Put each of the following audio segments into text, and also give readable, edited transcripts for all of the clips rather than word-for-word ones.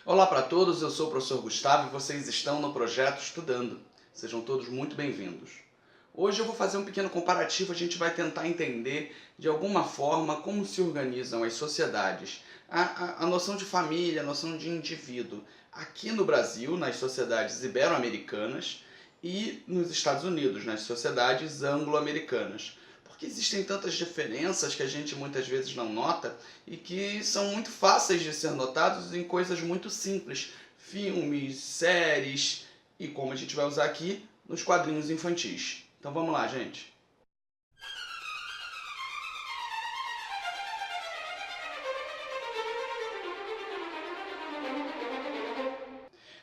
Olá para todos, eu sou o professor Gustavo e vocês estão no Projeto Estudando. Sejam todos muito bem-vindos. Hoje eu vou fazer um pequeno comparativo, a gente vai tentar entender de alguma forma como se organizam as sociedades, a noção de família, a noção de indivíduo aqui no Brasil, nas sociedades ibero-americanas e nos Estados Unidos, nas sociedades anglo-americanas. Porque existem tantas diferenças que a gente muitas vezes não nota e que são muito fáceis de ser notados em coisas muito simples, filmes, séries e, como a gente vai usar aqui, nos quadrinhos infantis. Então vamos lá, gente.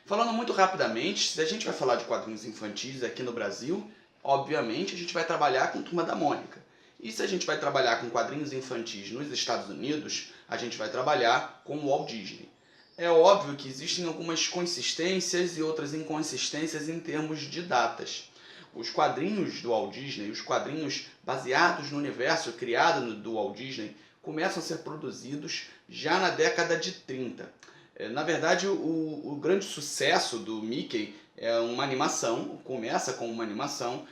Falando muito rapidamente, se a gente vai falar de quadrinhos infantis aqui no Brasil, obviamente a gente vai trabalhar com Turma da Mônica. E se a gente vai trabalhar com quadrinhos infantis nos Estados Unidos, a gente vai trabalhar com o Walt Disney. É óbvio que existem algumas consistências e outras inconsistências em termos de datas. Os quadrinhos do Walt Disney, os quadrinhos baseados no universo criado do Walt Disney, começam a ser produzidos já na década de 30. Na verdade, o grande sucesso do Mickey é uma animação, começa com uma animação,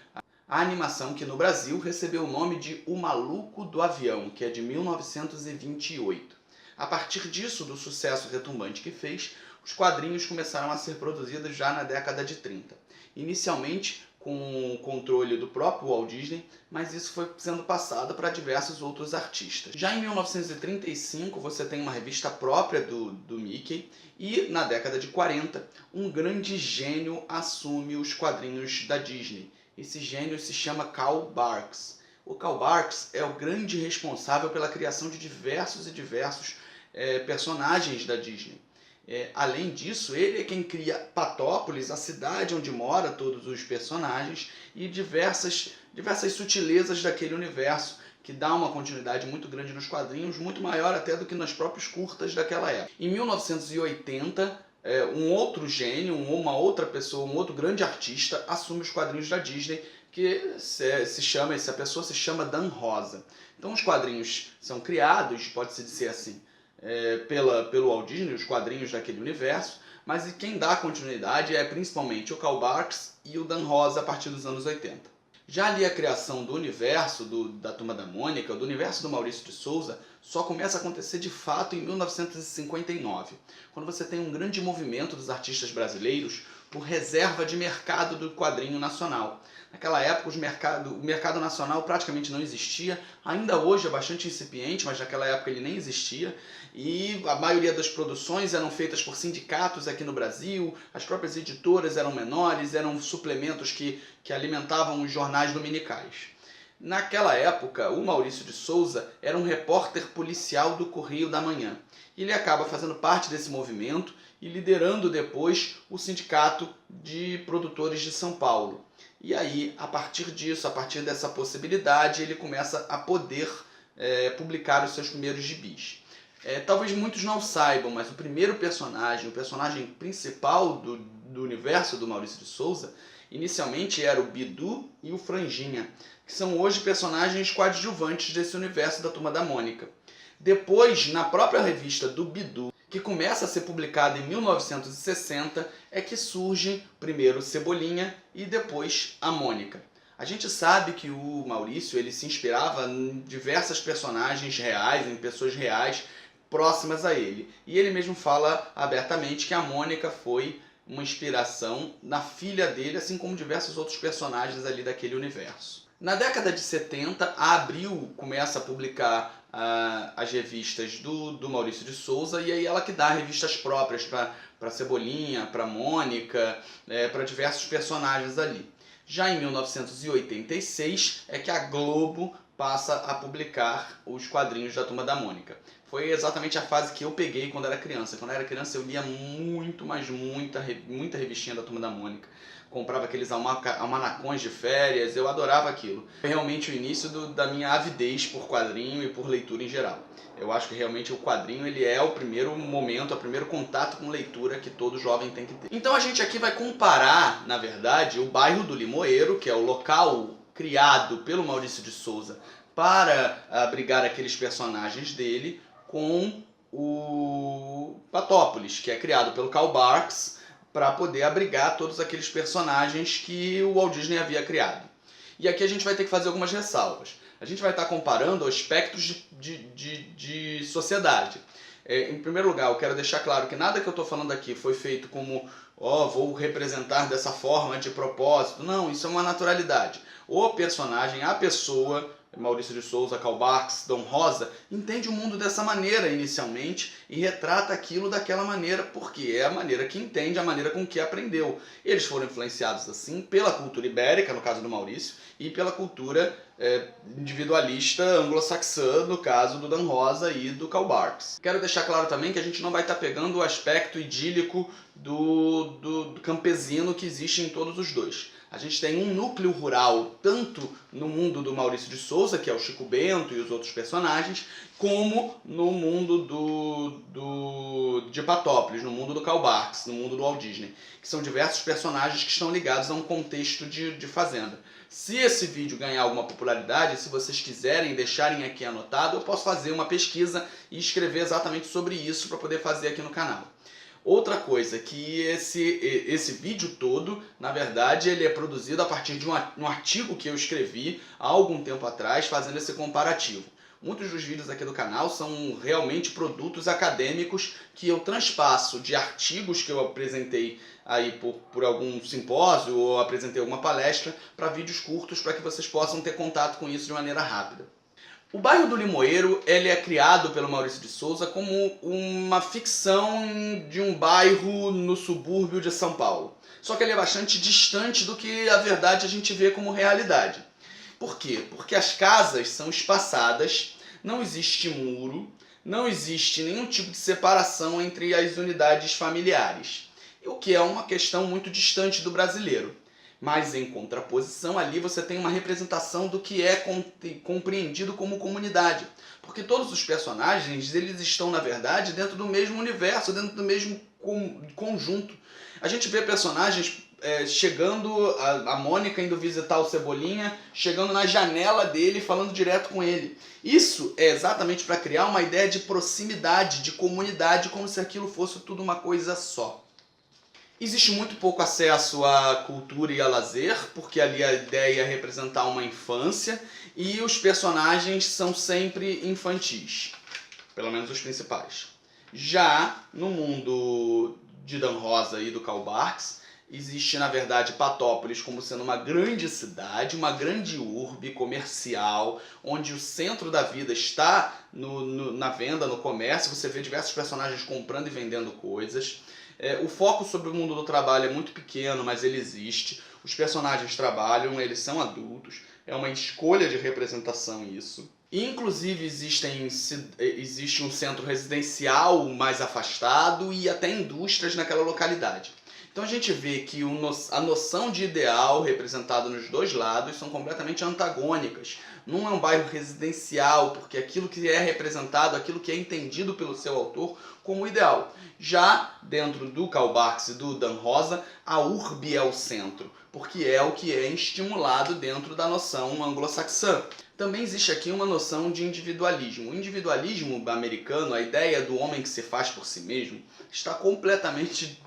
a animação que no Brasil recebeu o nome de O Maluco do Avião, que é de 1928. A partir disso, do sucesso retumbante que fez, os quadrinhos começaram a ser produzidos já na década de 30. Inicialmente com o controle do próprio Walt Disney, mas isso foi sendo passado para diversos outros artistas. Já em 1935 você tem uma revista própria do Mickey e na década de 40 um grande gênio assume os quadrinhos da Disney. Esse gênio se chama Carl Barks. O Carl Barks é o grande responsável pela criação de diversos personagens da Disney. Além disso, ele é quem cria Patópolis, a cidade onde mora todos os personagens, e diversas sutilezas daquele universo, que dá uma continuidade muito grande nos quadrinhos, muito maior até do que nos próprios curtas daquela época. Em 1980, um outro gênio, uma outra pessoa, um outro grande artista assume os quadrinhos da Disney, que essa pessoa se chama Dan Rosa. Então os quadrinhos são criados, pode-se dizer assim, pelo Walt Disney, os quadrinhos daquele universo, mas quem dá continuidade é principalmente o Carl Barks e o Dan Rosa a partir dos anos 80. Já ali a criação do universo da Turma da Mônica, do universo do Maurício de Souza, só começa a acontecer de fato em 1959, quando você tem um grande movimento dos artistas brasileiros por reserva de mercado do quadrinho nacional. Naquela época o mercado nacional praticamente não existia, ainda hoje é bastante incipiente, mas naquela época ele nem existia, e a maioria das produções eram feitas por sindicatos aqui no Brasil, as próprias editoras eram menores, eram suplementos que alimentavam os jornais dominicais. Naquela época, o Maurício de Souza era um repórter policial do Correio da Manhã. Ele acaba fazendo parte desse movimento e liderando depois o Sindicato de Produtores de São Paulo. E aí, a partir disso, a partir dessa possibilidade, ele começa a poder publicar os seus primeiros gibis. Talvez muitos não saibam, mas o primeiro personagem, o personagem principal do universo do Maurício de Souza, inicialmente era o Bidu e o Franjinha, que são hoje personagens coadjuvantes desse universo da Turma da Mônica. Depois, na própria revista do Bidu, que começa a ser publicada em 1960, é que surge primeiro Cebolinha e depois a Mônica. A gente sabe que o Maurício ele se inspirava em diversas personagens reais, em pessoas reais próximas a ele. E ele mesmo fala abertamente que a Mônica foi uma inspiração na filha dele, assim como diversos outros personagens ali daquele universo. Na década de 70, a Abril começa a publicar as revistas do Maurício de Souza, e aí ela que dá revistas próprias para Cebolinha, para Mônica, para diversos personagens ali. Já em 1986 é que a Globo passa a publicar os quadrinhos da Turma da Mônica. Foi exatamente a fase que eu peguei quando era criança. Quando eu era criança eu lia muita revistinha da Turma da Mônica. Comprava aqueles almanacões de férias, eu adorava aquilo. Foi realmente o início da minha avidez por quadrinho e por leitura em geral. Eu acho que realmente o quadrinho ele é o primeiro momento, o primeiro contato com leitura que todo jovem tem que ter. Então a gente aqui vai comparar, na verdade, o bairro do Limoeiro, que é o local criado pelo Maurício de Souza para abrigar aqueles personagens dele, com o Patópolis, que é criado pelo Karl Barks para poder abrigar todos aqueles personagens que o Walt Disney havia criado. E aqui a gente vai ter que fazer algumas ressalvas. A gente vai estar comparando aspectos de sociedade. Em primeiro lugar, eu quero deixar claro que nada que eu estou falando aqui foi feito como vou representar dessa forma de propósito. Não, isso é uma naturalidade. O personagem, a pessoa, Maurício de Souza, Karl Barks, Dom Rosa, entende o mundo dessa maneira inicialmente e retrata aquilo daquela maneira porque é a maneira que entende, a maneira com que aprendeu. Eles foram influenciados assim pela cultura ibérica, no caso do Maurício, e pela cultura individualista anglo-saxã, no caso do Dan Rosa e do Karl Barks. Quero deixar claro também que a gente não vai estar pegando o aspecto idílico do campesino que existe em todos os dois. A gente tem um núcleo rural, tanto no mundo do Maurício de Souza, que é o Chico Bento e os outros personagens, como no mundo de Patópolis, no mundo do Karl Barks, no mundo do Walt Disney, que são diversos personagens que estão ligados a um contexto de fazenda. Se esse vídeo ganhar alguma popularidade, se vocês quiserem deixarem aqui anotado, eu posso fazer uma pesquisa e escrever exatamente sobre isso para poder fazer aqui no canal. Outra coisa, que esse vídeo todo, na verdade, ele é produzido a partir de um artigo que eu escrevi há algum tempo atrás, fazendo esse comparativo. Muitos dos vídeos aqui do canal são realmente produtos acadêmicos que eu transpasso de artigos que eu apresentei aí por algum simpósio ou apresentei alguma palestra para vídeos curtos para que vocês possam ter contato com isso de maneira rápida. O bairro do Limoeiro ele é criado pelo Maurício de Souza como uma ficção de um bairro no subúrbio de São Paulo. Só que ele é bastante distante do que a verdade a gente vê como realidade. Por quê? Porque as casas são espaçadas, não existe muro, não existe nenhum tipo de separação entre as unidades familiares. O que é uma questão muito distante do brasileiro. Mas em contraposição ali você tem uma representação do que é compreendido como comunidade. Porque todos os personagens eles estão na verdade dentro do mesmo universo, dentro do mesmo conjunto. A gente vê personagens chegando, a Mônica indo visitar o Cebolinha, chegando na janela dele e falando direto com ele. Isso é exatamente para criar uma ideia de proximidade, de comunidade, como se aquilo fosse tudo uma coisa só. Existe muito pouco acesso à cultura e a lazer, porque ali a ideia é representar uma infância e os personagens são sempre infantis, pelo menos os principais. Já no mundo de Dan Rosa e do Karl Barks, existe na verdade Patópolis como sendo uma grande cidade, uma grande urbe comercial, onde o centro da vida está na venda, no comércio. Você vê diversos personagens comprando e vendendo coisas. O foco sobre o mundo do trabalho é muito pequeno, mas ele existe. Os personagens trabalham, eles são adultos. É uma escolha de representação isso. Inclusive existe um centro residencial mais afastado e até indústrias naquela localidade. Então a gente vê que a noção de ideal representada nos dois lados são completamente antagônicas. Não é um bairro residencial, porque aquilo que é representado, aquilo que é entendido pelo seu autor como ideal. Já dentro do Karl Barks e do Dan Rosa, a urbe é o centro, porque é o que é estimulado dentro da noção anglo-saxã. Também existe aqui uma noção de individualismo. O individualismo americano, a ideia do homem que se faz por si mesmo, está completamente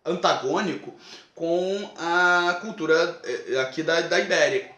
antagônico com a cultura aqui da Ibéria.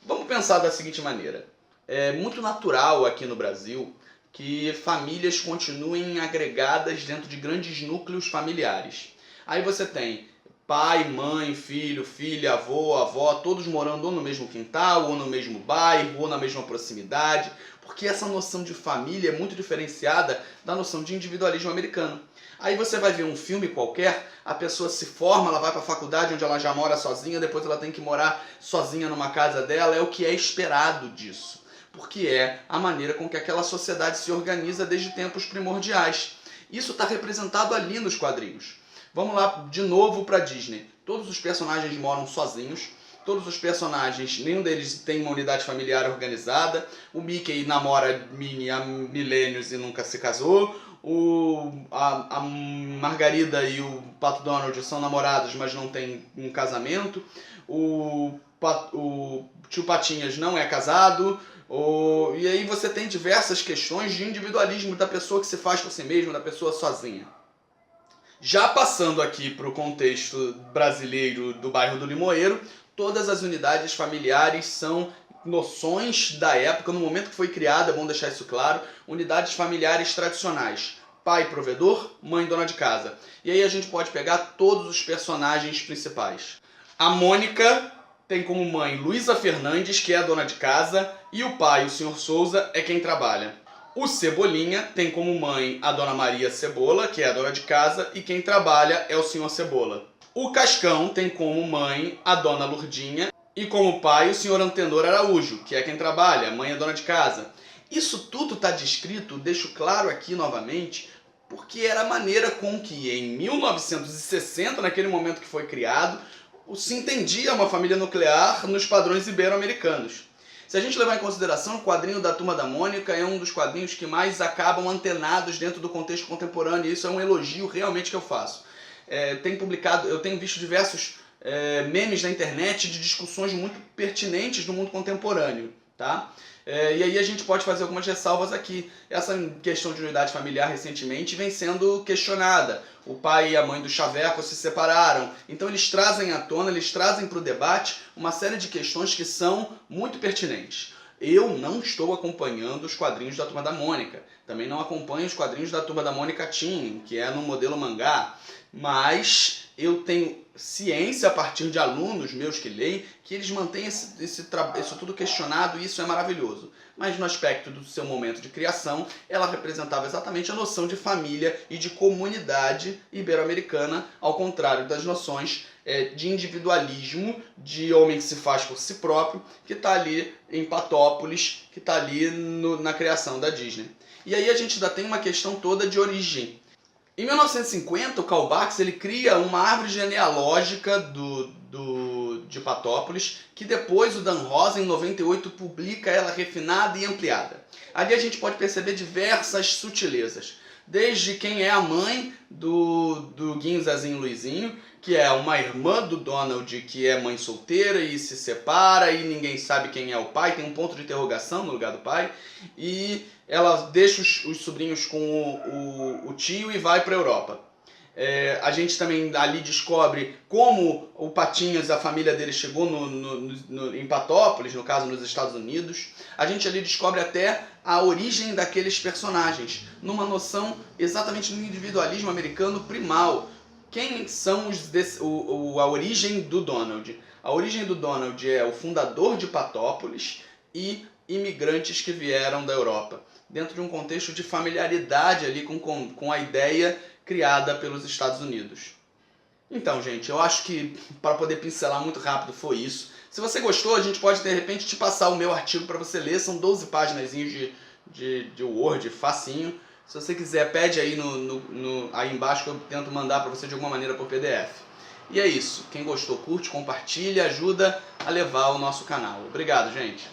Vamos pensar da seguinte maneira. É muito natural aqui no Brasil que famílias continuem agregadas dentro de grandes núcleos familiares. Aí você tem pai, mãe, filho, filha, avô, avó, todos morando ou no mesmo quintal, ou no mesmo bairro, ou na mesma proximidade, porque essa noção de família é muito diferenciada da noção de individualismo americano. Aí você vai ver um filme qualquer, a pessoa se forma, ela vai para a faculdade onde ela já mora sozinha, depois ela tem que morar sozinha numa casa dela, é o que é esperado disso. Porque é a maneira com que aquela sociedade se organiza desde tempos primordiais. Isso está representado ali nos quadrinhos. Vamos lá de novo para Disney. Todos os personagens moram sozinhos. Todos os personagens, nenhum deles tem uma unidade familiar organizada. O Mickey namora Minnie há milênios e nunca se casou. A Margarida e o Pato Donald são namorados, mas não tem um casamento. O tio Patinhas não é casado. E aí você tem diversas questões de individualismo da pessoa que se faz por si mesma, da pessoa sozinha. Já passando aqui para o contexto brasileiro do bairro do Limoeiro, todas as unidades familiares são noções da época, no momento que foi criada, é bom deixar isso claro, unidades familiares tradicionais. Pai provedor, mãe dona de casa. E aí a gente pode pegar todos os personagens principais. A Mônica tem como mãe Luísa Fernandes, que é a dona de casa, e o pai, o Sr. Souza, é quem trabalha. O Cebolinha tem como mãe a dona Maria Cebola, que é a dona de casa, e quem trabalha é o Sr. Cebola. O Cascão tem como mãe a dona Lurdinha, e como pai o Sr. Antenor Araújo, que é quem trabalha, a mãe é dona de casa. Isso tudo está descrito, deixo claro aqui novamente, porque era a maneira com que em 1960, naquele momento que foi criado, se entendia uma família nuclear nos padrões ibero-americanos. Se a gente levar em consideração, o quadrinho da Turma da Mônica é um dos quadrinhos que mais acabam antenados dentro do contexto contemporâneo, e isso é um elogio realmente que eu faço. Eu tenho visto diversos memes na internet de discussões muito pertinentes do mundo contemporâneo, tá? E aí a gente pode fazer algumas ressalvas aqui. Essa questão de unidade familiar recentemente vem sendo questionada. O pai e a mãe do Chaveco se separaram. Então eles trazem à tona, eles trazem para o debate uma série de questões que são muito pertinentes. Eu não estou acompanhando os quadrinhos da Turma da Mônica. Também não acompanho os quadrinhos da Turma da Mônica Teen, que é no modelo mangá. Mas eu tenho ciência a partir de alunos meus que leem, que eles mantêm isso tudo questionado, e isso é maravilhoso. Mas no aspecto do seu momento de criação, ela representava exatamente a noção de família e de comunidade ibero-americana, ao contrário das noções de individualismo, de homem que se faz por si próprio, que está ali em Patópolis, que está ali na criação da Disney. E aí a gente ainda tem uma questão toda de origem. Em 1950, o Karl Barks ele cria uma árvore genealógica de Patópolis, que depois o Dan Rosa, em 98, publica ela refinada e ampliada. Ali a gente pode perceber diversas sutilezas. Desde quem é a mãe do Guinho, Zezinho e Luizinho, que é uma irmã do Donald que é mãe solteira e se separa e ninguém sabe quem é o pai, tem um ponto de interrogação no lugar do pai, e ela deixa os sobrinhos com o tio e vai para a Europa. A gente também ali descobre como o Patinhas, a família dele, chegou em Patópolis, no caso nos Estados Unidos. A gente ali descobre até a origem daqueles personagens, numa noção exatamente no individualismo americano primal. Quem são a origem do Donald? A origem do Donald é o fundador de Patópolis e imigrantes que vieram da Europa, dentro de um contexto de familiaridade ali com a ideia criada pelos Estados Unidos. Então, gente, eu acho que para poder pincelar muito rápido foi isso. Se você gostou, a gente pode de repente te passar o meu artigo para você ler. São 12 páginas de Word, facinho. Se você quiser, pede aí aí embaixo que eu tento mandar para você de alguma maneira por PDF. E é isso. Quem gostou, curte, compartilha, ajuda a levar o nosso canal. Obrigado, gente.